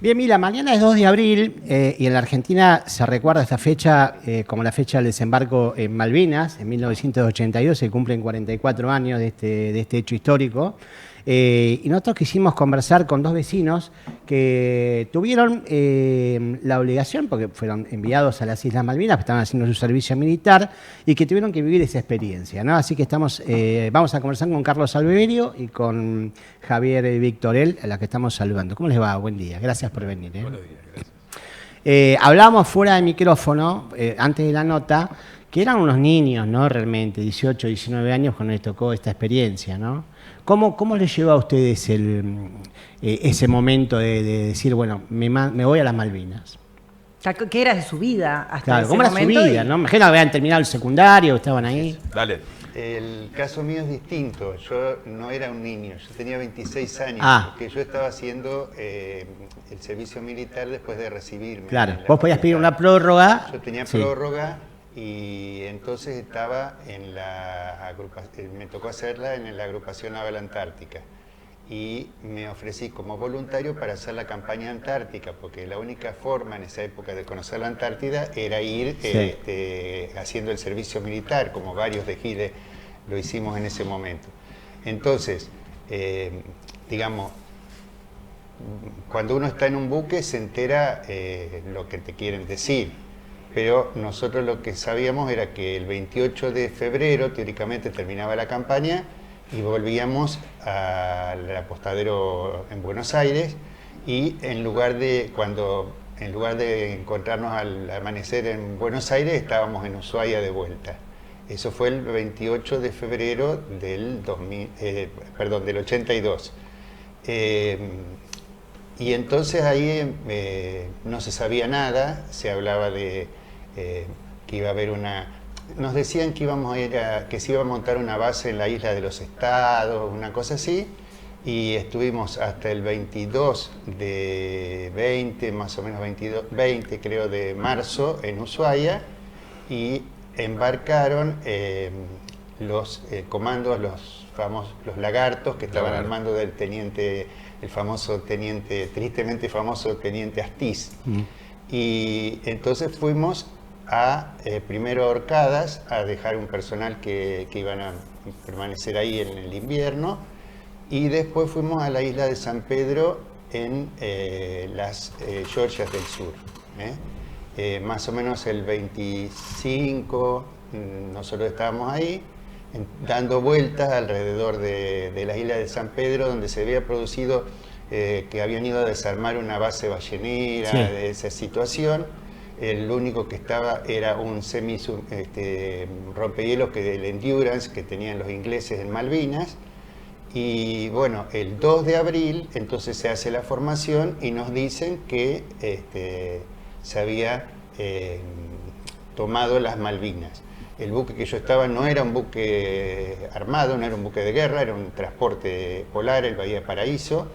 Bien, Mila, mañana es 2 de abril y en la Argentina se recuerda esta fecha como la fecha del desembarco en Malvinas. En 1982 se cumplen 44 años de este hecho histórico. Y nosotros quisimos conversar con dos vecinos que tuvieron la obligación, porque fueron enviados a las Islas Malvinas, que estaban haciendo su servicio militar, y que tuvieron que vivir esa experiencia, ¿no? Así que vamos a conversar con Carlos Alberio y con Javier Victorel, a la que estamos saludando. ¿Cómo les va? Buen día. Gracias por venir. Buenos días, gracias. Hablábamos fuera de micrófono, antes de la nota, que eran unos niños, ¿no? Realmente, 18, 19 años cuando les tocó esta experiencia, ¿no? ¿Cómo les lleva a ustedes ese momento de decir, bueno, me voy a las Malvinas? ¿Qué era de su vida hasta Claro, ese ¿cómo era su momento? vida? ¿No? Me imagino que habían terminado el secundario, estaban ahí. Dale. El caso mío es distinto. Yo no era un niño, yo tenía 26 años, porque yo estaba haciendo el servicio militar después de recibirme. Claro, vos podías pedir una prórroga. Yo tenía sí. prórroga y entonces estaba en la agrupación, me tocó hacerla en la agrupación Naval Antártica. Y me ofrecí como voluntario para hacer la campaña antártica, porque la única forma en esa época de conocer la Antártida era ir haciendo el servicio militar, como varios de Gide lo hicimos en ese momento. Entonces, digamos, cuando uno está en un buque se entera lo que te quieren decir, pero nosotros lo que sabíamos era que el 28 de febrero teóricamente terminaba la campaña y volvíamos al apostadero en Buenos Aires, y en lugar de encontrarnos al amanecer en Buenos Aires, estábamos en Ushuaia de vuelta. Eso fue el 28 de febrero del 82. Y entonces ahí no se sabía nada, se hablaba de que iba a haber nos decían que que se iba a montar una base en la isla de los Estados, una cosa así, y estuvimos hasta el 22 de 20, más o menos 20 creo, de marzo en Ushuaia, y embarcaron los comandos, los lagartos, que estaban al mando del teniente, tristemente famoso teniente Astiz. Y entonces fuimos primero a Orcadas a dejar un personal que iban a permanecer ahí en el invierno, y después fuimos a la isla de San Pedro en las Georgias del Sur. Más o menos el 25 nosotros estábamos ahí dando vueltas alrededor de la isla de San Pedro, donde se había producido que habían ido a desarmar una base ballenera, sí, de esa situación. El único que estaba era un rompehielos del Endurance que tenían los ingleses en Malvinas. Y bueno, el 2 de abril entonces se hace la formación y nos dicen que se había tomado las Malvinas. El buque que yo estaba no era un buque armado, no era un buque de guerra, era un transporte polar, el Bahía Paraíso.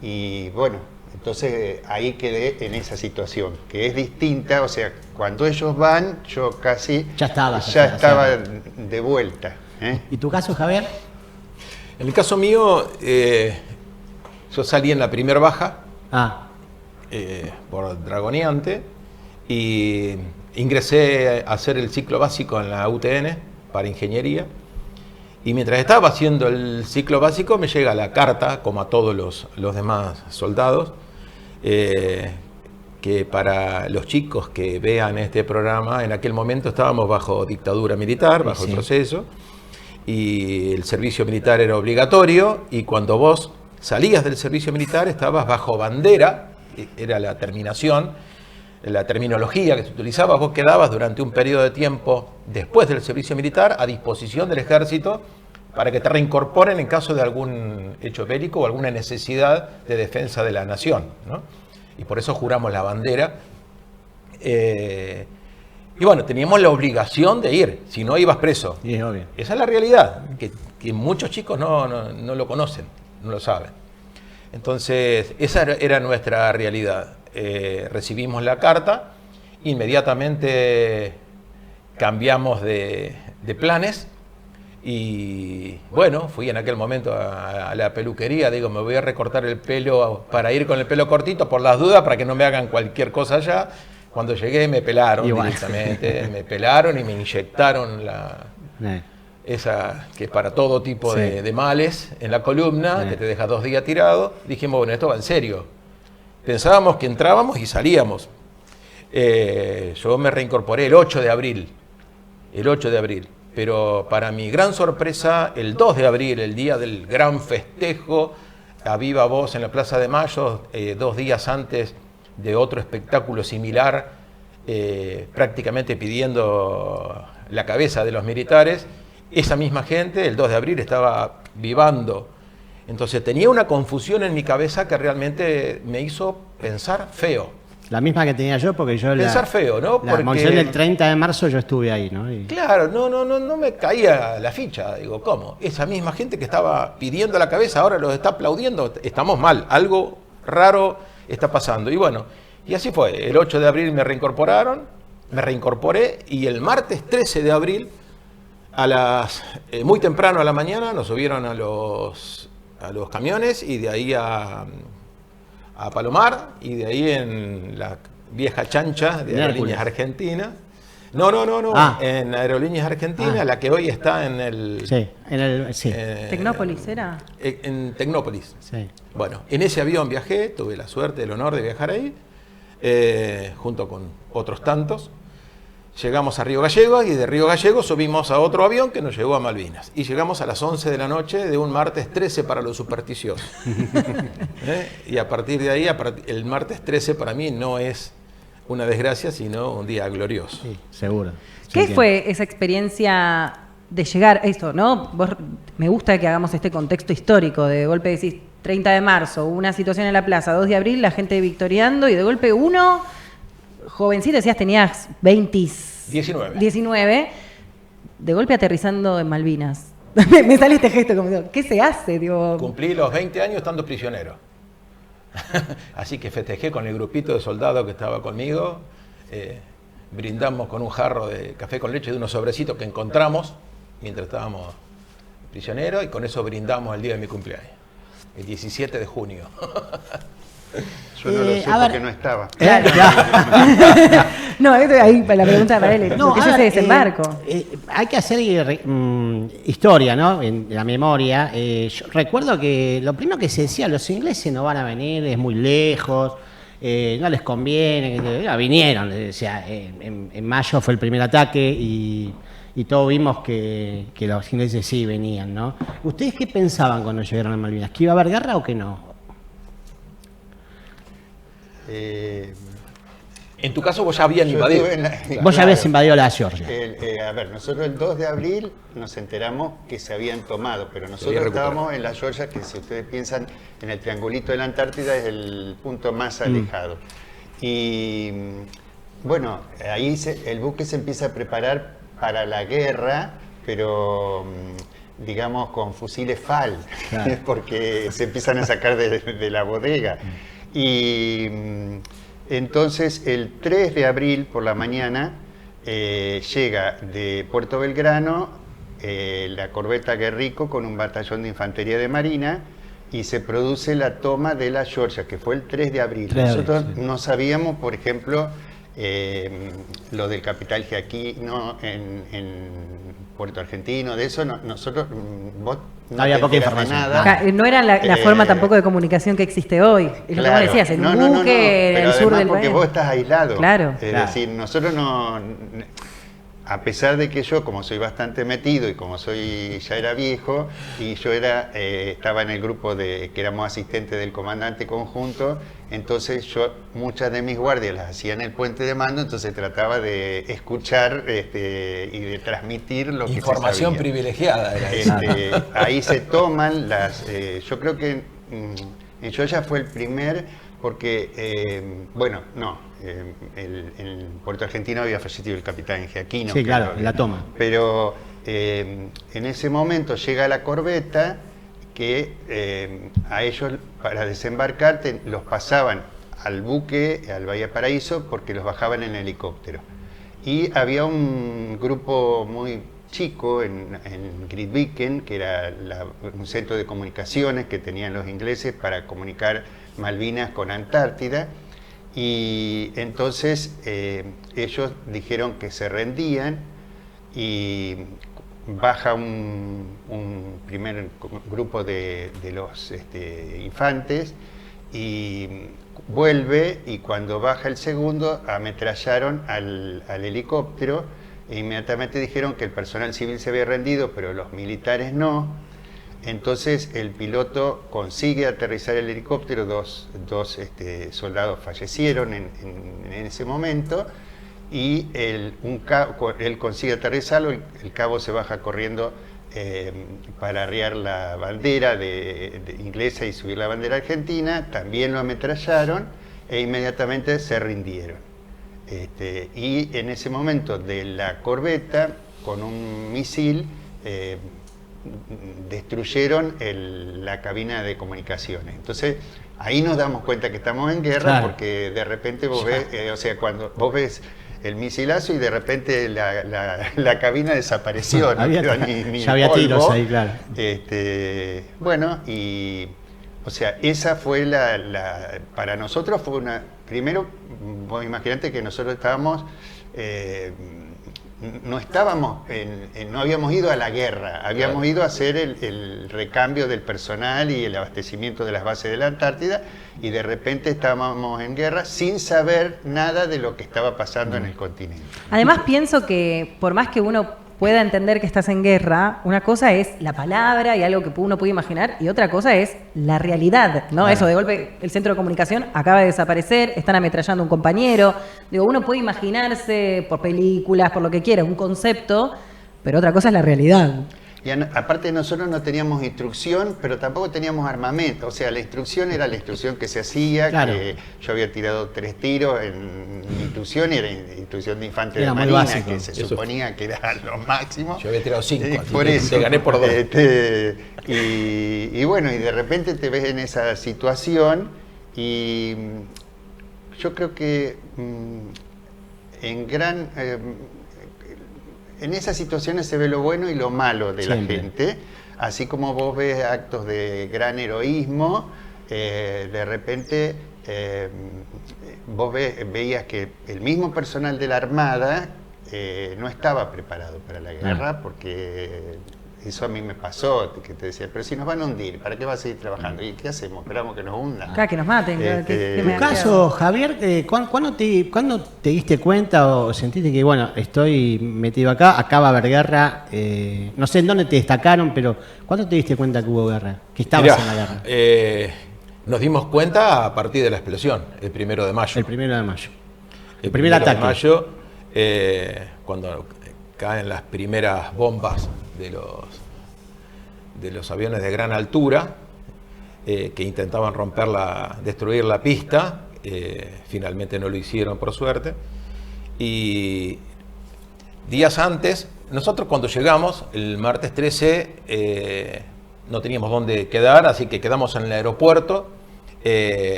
Y bueno, entonces ahí quedé en esa situación, que es distinta. O sea, cuando ellos van, yo casi ya estaba de vuelta. ¿Y tu caso, Javier? En el caso mío, yo salí en la primera baja por dragoneante y ingresé a hacer el ciclo básico en la UTN para ingeniería. Y mientras estaba haciendo el ciclo básico me llega la carta, como a todos los demás soldados, que para los chicos que vean este programa, en aquel momento estábamos bajo dictadura militar, bajo el proceso, y el servicio militar era obligatorio, y cuando vos salías del servicio militar estabas bajo bandera, era la terminación, la terminología que se utilizaba. Vos quedabas durante un periodo de tiempo después del servicio militar a disposición del ejército para que te reincorporen en caso de algún hecho bélico o alguna necesidad de defensa de la nación, ¿no? Y por eso juramos la bandera. Y bueno, teníamos la obligación de ir, si no ibas preso. Sí, obvio. Esa es la realidad, que muchos chicos no lo conocen, no lo saben. Entonces, esa era nuestra realidad. Recibimos la carta, inmediatamente cambiamos de planes Y bueno, fui en aquel momento a la peluquería, digo, me voy a recortar el pelo para ir con el pelo cortito por las dudas, para que no me hagan cualquier cosa allá. Cuando llegué me pelaron directamente, me pelaron y me inyectaron esa que es para todo tipo de males en la columna, que te deja 2 días tirado. Dijimos, bueno, esto va en serio. Pensábamos que entrábamos y salíamos. Yo me reincorporé el 8 de abril. Pero para mi gran sorpresa, el 2 de abril, el día del gran festejo, a viva voz en la Plaza de Mayo, 2 días antes de otro espectáculo similar, prácticamente pidiendo la cabeza de los militares, esa misma gente, el 2 de abril, estaba vivando. Entonces tenía una confusión en mi cabeza que realmente me hizo pensar feo. La misma que tenía yo, porque yo pensar feo, ¿no? La emoción del 30 de marzo yo estuve ahí, ¿no? Claro, no me caía la ficha. Digo, ¿cómo? Esa misma gente que estaba pidiendo la cabeza ahora los está aplaudiendo. Estamos mal, algo raro está pasando. Y bueno, y así fue. El 8 de abril me reincorporé y el martes 13 de abril, muy temprano a la mañana, nos subieron a los camiones y de ahí a Palomar, y de ahí en la vieja chancha de Aerolíneas Argentinas. En Aerolíneas Argentinas, la que hoy está en el... ¿Tecnópolis era? En Tecnópolis. Sí. Bueno, en ese avión viajé, tuve la suerte, el honor de viajar ahí, junto con otros tantos. Llegamos a Río Gallegos y de Río Gallegos subimos a otro avión que nos llevó a Malvinas. Y llegamos a las 11 de la noche de un martes 13 para los supersticiosos. Y a partir de ahí, el martes 13 para mí no es una desgracia, sino un día glorioso. Sí, seguro. ¿Qué fue esa experiencia de llegar a esto, ¿no? Me gusta que hagamos este contexto histórico. De golpe decís 30 de marzo, una situación en la plaza, 2 de abril, la gente victoriando, y de golpe uno... Jovencito, decías, tenías 19, de golpe aterrizando en Malvinas. Me sale este gesto como digo, ¿qué se hace? Digo, cumplí los 20 años estando prisionero. Así que festejé con el grupito de soldados que estaba conmigo. Brindamos con un jarro de café con leche de unos sobrecitos que encontramos mientras estábamos prisioneros, y con eso brindamos el día de mi cumpleaños, el 17 de junio. Yo no lo sé porque no estaba. No, ahí la pregunta para él. ¿Qué es ese desembarco? Hay que hacer historia, ¿no? En la memoria. Yo recuerdo que lo primero que se decía, los ingleses no van a venir, es muy lejos, no les conviene. Vinieron, o sea, en mayo fue el primer ataque y todos vimos que los ingleses sí venían, ¿no? ¿Ustedes qué pensaban cuando llegaron a Malvinas? ¿Que iba a haber guerra o que no? En tu caso vos ya habías invadido. Vos ya habías invadido la Georgia. A ver, nosotros el 2 de abril nos enteramos que se habían tomado, pero nosotros estábamos en la Georgia, que si ustedes piensan en el triangulito de la Antártida es el punto más alejado. Y bueno, ahí el buque se empieza a preparar para la guerra, pero digamos con fusiles FAL, claro. Porque se empiezan a sacar de la bodega. Y entonces el 3 de abril por la mañana llega de Puerto Belgrano la corbeta Guerrico con un batallón de infantería de marina y se produce la toma de la Georgia, que fue el 3 de abril. Nosotros no sabíamos, por ejemplo, lo del capital Giaquino en Puerto Argentino, de eso nosotros vos no había poca información. Nada. No era la forma tampoco de comunicación que existe hoy. Es lo que vos decías, en un buque en el sur del país. Porque vos estás aislado. Claro. Es decir, nosotros no... A pesar de que yo, como soy bastante metido y como ya era viejo, y yo estaba en el grupo que éramos asistentes del comandante conjunto, entonces muchas de mis guardias las hacía en el puente de mando, entonces trataba de escuchar y de transmitir lo que se sabía. Información privilegiada era eso. Ahí se toman yo creo que en Georgia fue el primer, porque, en Puerto Argentino había fallecido el capitán Giaquino. Sí, claro, la toma. Pero en ese momento llega la corbeta que a ellos para desembarcar los pasaban al buque, al Bahía Paraíso, porque los bajaban en helicóptero. Y había un grupo muy chico en Grytviken, que era un centro de comunicaciones que tenían los ingleses para comunicar Malvinas con Antártida, y entonces ellos dijeron que se rendían y baja un primer grupo de los infantes y vuelve, y cuando baja el segundo ametrallaron al helicóptero e inmediatamente dijeron que el personal civil se había rendido, pero los militares no. Entonces el piloto consigue aterrizar el helicóptero, dos soldados fallecieron en ese momento, y él consigue aterrizarlo, el cabo se baja corriendo para arriar la bandera inglesa y subir la bandera argentina, también lo ametrallaron e inmediatamente se rindieron. Y en ese momento de la corbeta, con un misil, destruyeron la cabina de comunicaciones. Entonces ahí nos damos cuenta que estamos en guerra, claro, porque de repente vos ves, cuando vos ves el misilazo y de repente la cabina desapareció, no quedó ni ya había polvo. Tiros ahí, claro. Bueno, y esa fue para nosotros fue una... Primero, vos imaginate que nosotros estábamos... no habíamos ido a la guerra, habíamos ido a hacer el recambio del personal y el abastecimiento de las bases de la Antártida, y de repente estábamos en guerra sin saber nada de lo que estaba pasando en el continente. Además pienso que por más que uno pueda entender que estás en guerra, una cosa es la palabra y algo que uno puede imaginar, y otra cosa es la realidad, ¿no? Eso de golpe, el centro de comunicación acaba de desaparecer, están ametrallando a un compañero. Digo, uno puede imaginarse por películas, por lo que quiera, un concepto, pero otra cosa es la realidad. Y aparte nosotros no teníamos instrucción, pero tampoco teníamos armamento. O sea, la instrucción era la instrucción que se hacía, claro, que yo había tirado 3 tiros en mi instrucción, y era instrucción de infante de marina, que se suponía que era lo máximo. Yo había tirado 5, por eso te gané por 2. Y bueno, y de repente te ves en esa situación, y yo creo que en esas situaciones se ve lo bueno y lo malo de la gente, así como vos ves actos de gran heroísmo, de repente vos veías que el mismo personal de la Armada no estaba preparado para la guerra, porque eso a mí me pasó, que te decía, pero si nos van a hundir, ¿para qué vas a seguir trabajando? ¿Y qué hacemos? ¿Esperamos que nos hundan? Acá, que nos maten. En tu caso, Javier, ¿cuándo te diste cuenta o sentiste que, bueno, estoy metido acá, va a haber guerra? No sé en dónde te destacaron, pero ¿cuándo te diste cuenta que hubo guerra? Que estabas en la guerra. Nos dimos cuenta a partir de la explosión, el 1 de mayo. El 1 de mayo. El primer ataque. De mayo, cuando caen las primeras bombas de los aviones de gran altura, que intentaban destruir la pista, finalmente no lo hicieron, por suerte. Y días antes, nosotros cuando llegamos, el martes 13, no teníamos dónde quedar, así que quedamos en el aeropuerto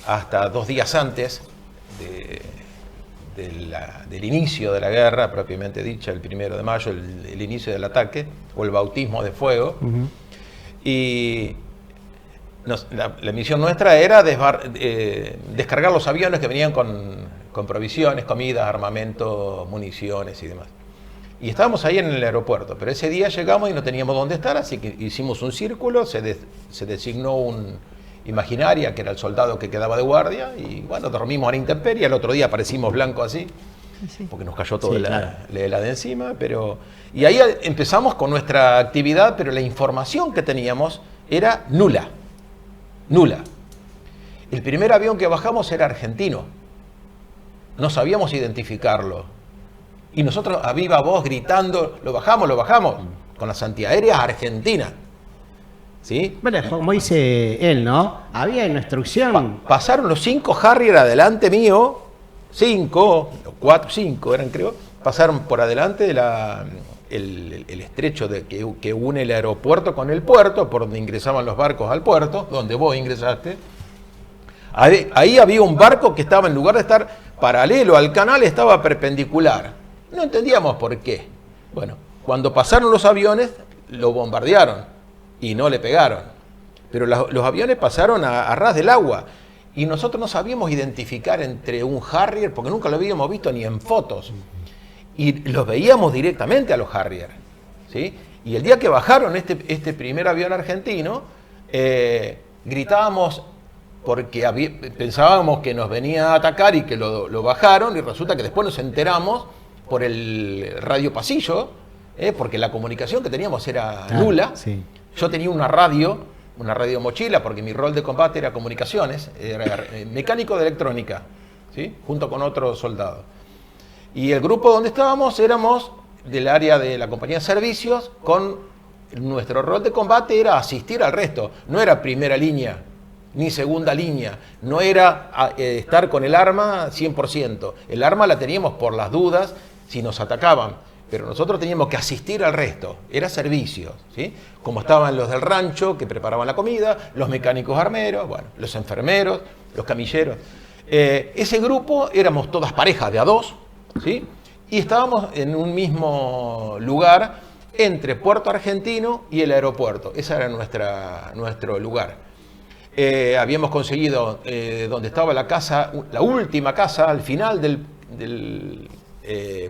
hasta 2 días antes del inicio de la guerra, propiamente dicha, el 1 de mayo, el inicio del ataque, o el bautismo de fuego. Y la misión nuestra era descargar los aviones que venían con provisiones, comida, armamento, municiones y demás. Y estábamos ahí en el aeropuerto, pero ese día llegamos y no teníamos dónde estar, así que hicimos un círculo, se designó un imaginaria, que era el soldado que quedaba de guardia, y bueno, dormimos a la intemperie. El otro día aparecimos blancos así, porque nos cayó toda la de encima, y ahí empezamos con nuestra actividad, pero la información que teníamos era nula. El primer avión que bajamos era argentino, no sabíamos identificarlo, y nosotros a viva voz gritando, lo bajamos, con las antiaéreas argentinas. ¿Sí? Bueno, como dice él, ¿no? Había una instrucción. Pasaron los 5 Harrier adelante mío, 5 eran, creo, pasaron por adelante el estrecho que une el aeropuerto con el puerto, por donde ingresaban los barcos al puerto, donde vos ingresaste. Ahí había un barco que estaba, en lugar de estar paralelo al canal, estaba perpendicular. No entendíamos por qué. Bueno, Cuando pasaron los aviones, lo bombardearon y no le pegaron. Pero los aviones pasaron a ras del agua. Y nosotros no sabíamos identificar entre un Harrier, porque nunca lo habíamos visto ni en fotos. Y los veíamos directamente a los Harrier, ¿sí? Y el día que bajaron este primer avión argentino, gritábamos porque pensábamos que nos venía a atacar y que lo bajaron, y resulta que después nos enteramos por el radio pasillo, porque la comunicación que teníamos era nula. Sí. Yo tenía una radio mochila, porque mi rol de combate era comunicaciones, era mecánico de electrónica, ¿sí? Junto con otro soldado. Y el grupo donde estábamos éramos del área de la compañía de servicios, con nuestro rol de combate era asistir al resto, no era primera línea ni segunda línea, no era estar con el arma 100%, el arma la teníamos por las dudas si nos atacaban, pero nosotros teníamos que asistir al resto, era servicio, ¿sí? Como estaban los del rancho que preparaban la comida, los mecánicos armeros, bueno, los enfermeros, los camilleros. Ese grupo éramos todas parejas de a dos, ¿sí? Y estábamos en un mismo lugar entre Puerto Argentino y el aeropuerto. Ese era nuestro lugar. Habíamos conseguido donde estaba la casa, la última casa al final del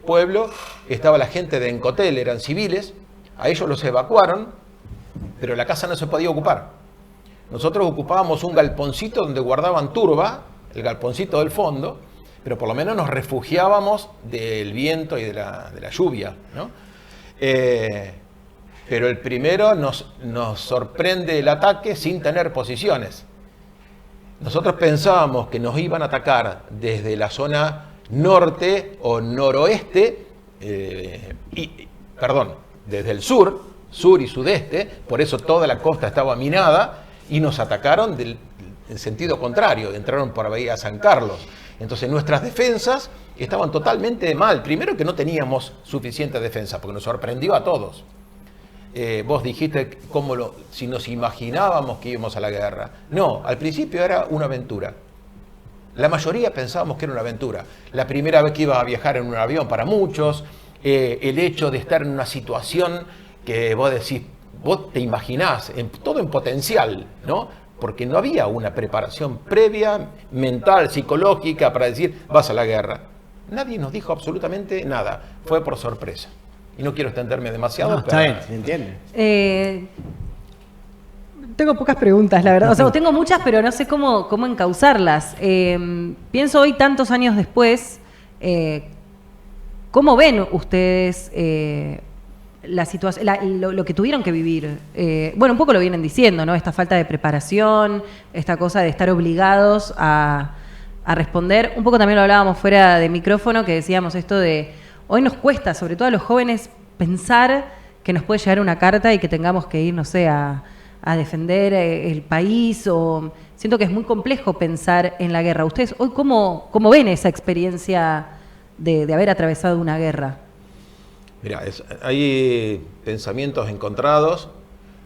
pueblo, estaba la gente de Encotel, eran civiles, a ellos los evacuaron, pero la casa no se podía ocupar. Nosotros ocupábamos un galponcito donde guardaban turba, el galponcito del fondo, pero por lo menos nos refugiábamos del viento y de la lluvia, ¿no? Pero el primero nos sorprende el ataque sin tener posiciones. Nosotros pensábamos que nos iban a atacar desde la zona norte o noroeste, desde el sur y sudeste, por eso toda la costa estaba minada, y nos atacaron en sentido contrario, entraron por Bahía San Carlos. Entonces nuestras defensas estaban totalmente mal. Primero que no teníamos suficiente defensa, porque nos sorprendió a todos. Vos dijiste si nos imaginábamos que íbamos a la guerra. No, al principio era una aventura. La mayoría pensábamos que era una aventura. La primera vez que iba a viajar en un avión para muchos, el hecho de estar en una situación que vos decís, vos te imaginás, todo en potencial, ¿no? Porque no había una preparación previa, mental, psicológica, para decir, vas a la guerra. Nadie nos dijo absolutamente nada. Fue por sorpresa. Y no quiero extenderme demasiado. No, está bien, se entiende. Tengo pocas preguntas, la verdad. O sea, tengo muchas, pero no sé cómo encauzarlas. Pienso hoy, tantos años después, ¿cómo ven ustedes la situación, lo que tuvieron que vivir? Bueno, un poco lo vienen diciendo, ¿no? Esta falta de preparación, esta cosa de estar obligados a responder. Un poco también lo hablábamos fuera de micrófono, que decíamos esto de, hoy nos cuesta, sobre todo a los jóvenes, pensar que nos puede llegar una carta y que tengamos que ir, no sé, a defender el país, o siento que es muy complejo pensar en la guerra. ¿Ustedes hoy cómo ven esa experiencia de haber atravesado una guerra? Mira, hay pensamientos encontrados,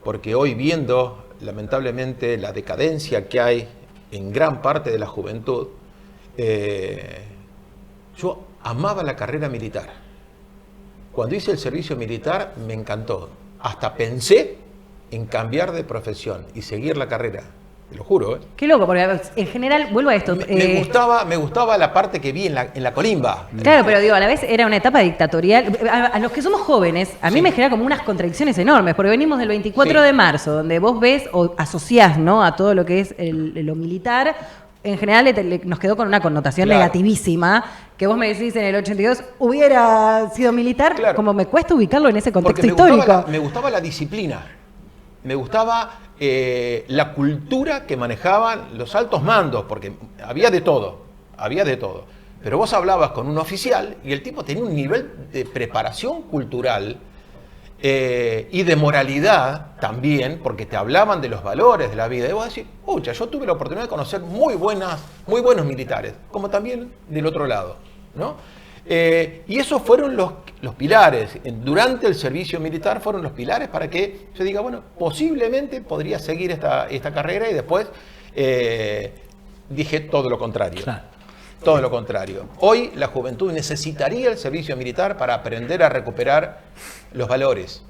porque hoy viendo lamentablemente la decadencia que hay en gran parte de la juventud, yo amaba la carrera militar. Cuando hice el servicio militar me encantó. Hasta pensé en cambiar de profesión y seguir la carrera. Te lo juro, ¿eh? Qué loco, porque en general, vuelvo a esto. Me gustaba la parte que vi en la colimba. Claro, pero digo, a la vez era una etapa dictatorial. A los que somos jóvenes, a mí me genera como unas contradicciones enormes, porque venimos del 24 de marzo, donde vos ves o asociás, ¿no?, a todo lo que es lo militar. En general nos quedó con una connotación negativísima, que vos me decís en el 82 hubiera sido militar, como me cuesta ubicarlo en ese contexto histórico. Me gustaba la disciplina, me gustaba la cultura que manejaban los altos mandos, porque había de todo. Pero vos hablabas con un oficial y el tipo tenía un nivel de preparación cultural y de moralidad también, porque te hablaban de los valores de la vida. Y vos decís, pucha, yo tuve la oportunidad de conocer muy buenos militares, como también del otro lado, ¿no? Y esos fueron los pilares. Durante el servicio militar fueron los pilares para que yo diga, bueno, posiblemente podría seguir esta carrera, y después dije todo lo contrario. Claro. Todo lo contrario. Hoy la juventud necesitaría el servicio militar para aprender a recuperar los valores,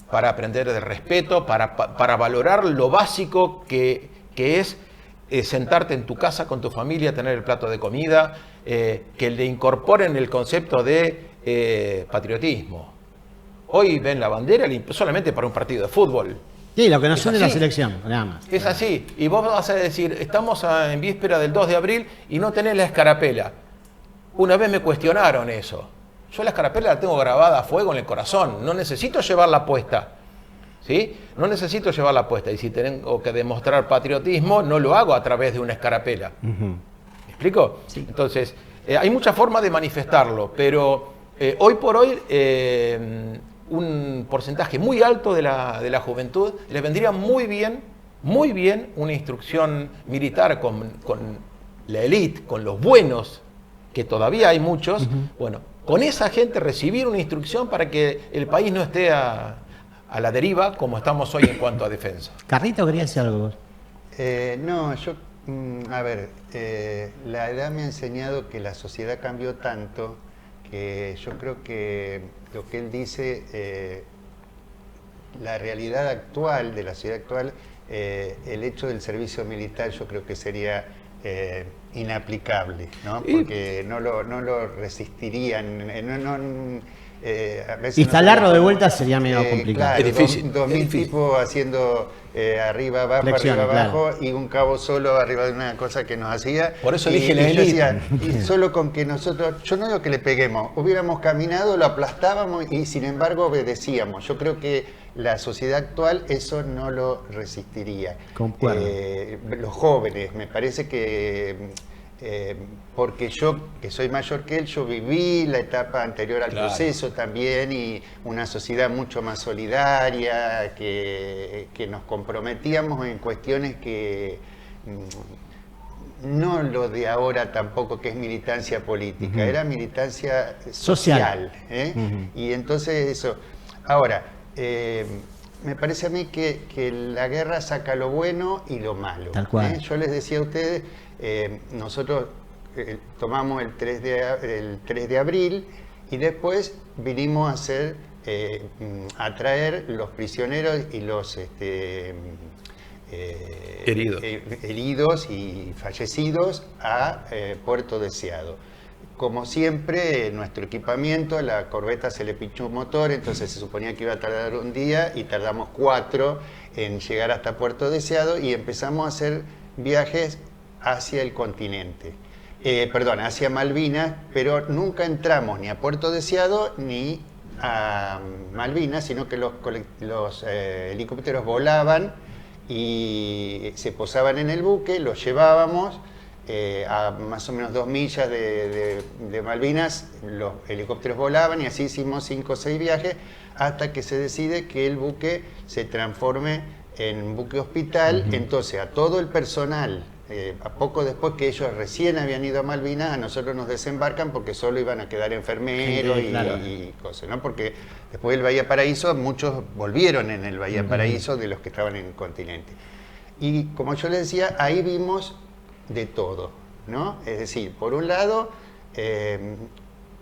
para aprender del respeto, para valorar lo básico que es sentarte en tu casa con tu familia, tener el plato de comida, que le incorporen el concepto de patriotismo. Hoy ven la bandera solamente para un partido de fútbol. Sí, lo que nos Es une es la así. selección, nada más. Es así. Y vos vas a decir, estamos en víspera del 2 de abril y no tenés la escarapela. Una vez me cuestionaron eso. Yo la escarapela la tengo grabada a fuego en el corazón. No necesito llevarla puesta. ¿Sí? No necesito llevarla puesta. Y si tengo que demostrar patriotismo, no lo hago a través de una escarapela. ¿Me explico? Sí. Entonces, hay muchas formas de manifestarlo, pero hoy por hoy un porcentaje muy alto de la juventud les vendría muy bien una instrucción militar con la élite, con los buenos, que todavía hay muchos. Bueno, con esa gente recibir una instrucción para que el país no esté a la deriva como estamos hoy en cuanto a defensa. Carlito, quería decir algo vos. No, yo, a ver, la edad me ha enseñado que la sociedad cambió tanto que yo creo que lo que él dice, la realidad actual, de la sociedad actual, el hecho del servicio militar yo creo que sería inaplicable, ¿no? Porque no lo resistirían. A veces Instalarlo de vuelta sería medio complicado. Claro, Es difícil, 2000 es difícil. tipos haciendo arriba, abajo, Flexiones, arriba, abajo, claro. y un cabo solo arriba de una cosa que nos hacía. Por eso y, elige la y yo élite. decía, y solo con que nosotros, yo no digo que le peguemos, hubiéramos caminado, lo aplastábamos y sin embargo obedecíamos. Yo creo que la sociedad actual eso no lo resistiría. Concuerdo. Los jóvenes, me parece que porque yo, que soy mayor que él, yo viví la etapa anterior al Claro. proceso también, y una sociedad mucho más solidaria, que nos comprometíamos en cuestiones que no lo de ahora tampoco, que es militancia política, era militancia social. Y entonces eso. Ahora, me parece a mí que la guerra saca lo bueno y lo malo. Tal cual. Yo les decía a ustedes, nosotros tomamos el 3 de abril y después vinimos a hacer, a traer los prisioneros y los heridos y fallecidos a Puerto Deseado. Como siempre, nuestro equipamiento, la corbeta se le pinchó un motor, entonces se suponía que iba a tardar un día y tardamos 4 en llegar hasta Puerto Deseado y empezamos a hacer viajes hacia el continente. Hacia Malvinas, pero nunca entramos ni a Puerto Deseado ni a Malvinas, sino que los helicópteros volaban y se posaban en el buque, los llevábamos a más o menos 2 millas de Malvinas, los helicópteros volaban y así hicimos 5 o 6 viajes hasta que se decide que el buque se transforme en buque hospital. Entonces a todo el personal, a poco después que ellos recién habían ido a Malvinas, a nosotros nos desembarcan porque solo iban a quedar enfermeros y cosas, ¿no? Porque después del Bahía Paraíso muchos volvieron en el Bahía Paraíso de los que estaban en el continente. Y como yo les decía, ahí vimos de todo, ¿no? Es decir, por un lado,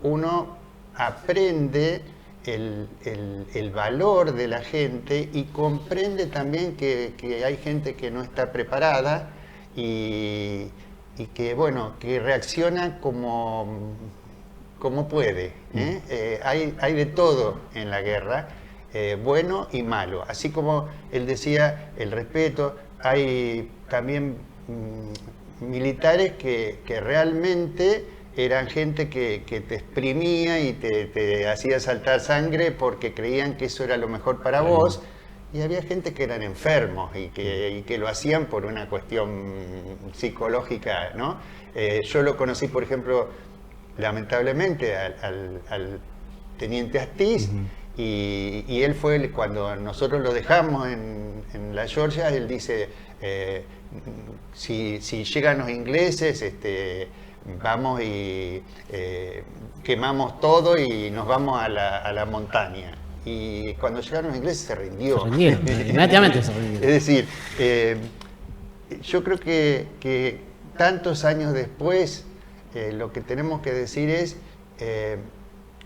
uno aprende el valor de la gente y comprende también que hay gente que no está preparada y que, bueno, que reacciona como puede. Hay de todo en la guerra, bueno y malo. Así como él decía, el respeto, hay también militares que realmente eran gente que te exprimía y te hacía saltar sangre porque creían que eso era lo mejor para vos, y había gente que eran enfermos y que lo hacían por una cuestión psicológica, ¿no? Yo lo conocí, por ejemplo, lamentablemente al teniente Astiz, y él fue, cuando nosotros lo dejamos en la Georgia, él dice, si llegan los ingleses, vamos y quemamos todo y nos vamos a la montaña. Y cuando llegaron los ingleses se rindió. Se rindieron, inmediatamente se rindieron. Es decir, yo creo que tantos años después lo que tenemos que decir es,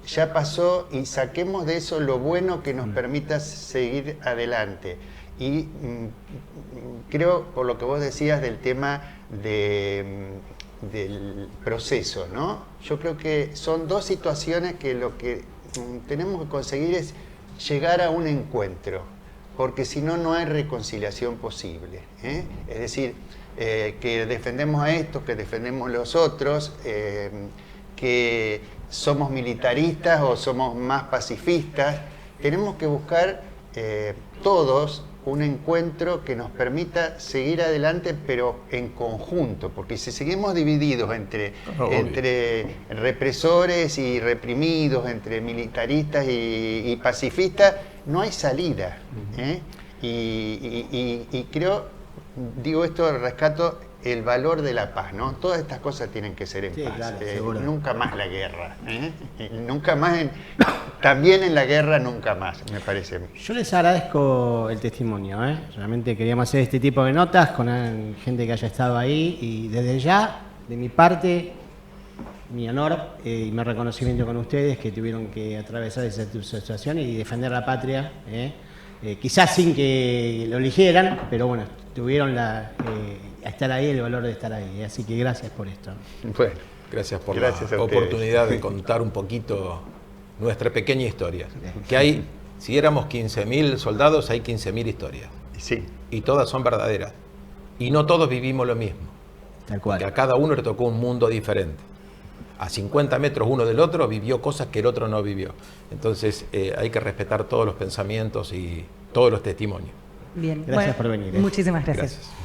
ya pasó y saquemos de eso lo bueno que nos permita seguir adelante. Y creo, por lo que vos decías del tema del proceso, ¿no? Yo creo que son dos situaciones que lo que tenemos que conseguir es llegar a un encuentro, porque si no, no hay reconciliación posible, ¿eh? Es decir, que defendemos a estos, que defendemos a los otros, que somos militaristas o somos más pacifistas. Tenemos que buscar todos un encuentro que nos permita seguir adelante, pero en conjunto, porque si seguimos divididos entre represores y reprimidos, entre militaristas y pacifistas, no hay salida, ¿eh? Y creo, digo esto, rescato el valor de la paz, ¿no? Todas estas cosas tienen que ser en paz. Claro, nunca más la guerra, ¿eh? Nunca más, también en la guerra, nunca más, me parece a mí. Yo les agradezco el testimonio, ¿eh? Realmente queríamos hacer este tipo de notas con gente que haya estado ahí, y desde ya, de mi parte, mi honor y mi reconocimiento con ustedes, que tuvieron que atravesar esa situación y defender la patria, quizás sin que lo eligieran, pero bueno, tuvieron a estar ahí, el valor de estar ahí. Así que gracias por esto. Bueno, gracias por gracias la oportunidad de contar un poquito nuestra pequeña historia. Que hay, si éramos 15.000 soldados, hay 15.000 historias. Sí. Y todas son verdaderas. Y no todos vivimos lo mismo. Tal cual. Porque a cada uno le tocó un mundo diferente. A 50 metros uno del otro vivió cosas que el otro no vivió. Entonces hay que respetar todos los pensamientos y todos los testimonios. Bien. Gracias por venir. Muchísimas gracias. Gracias.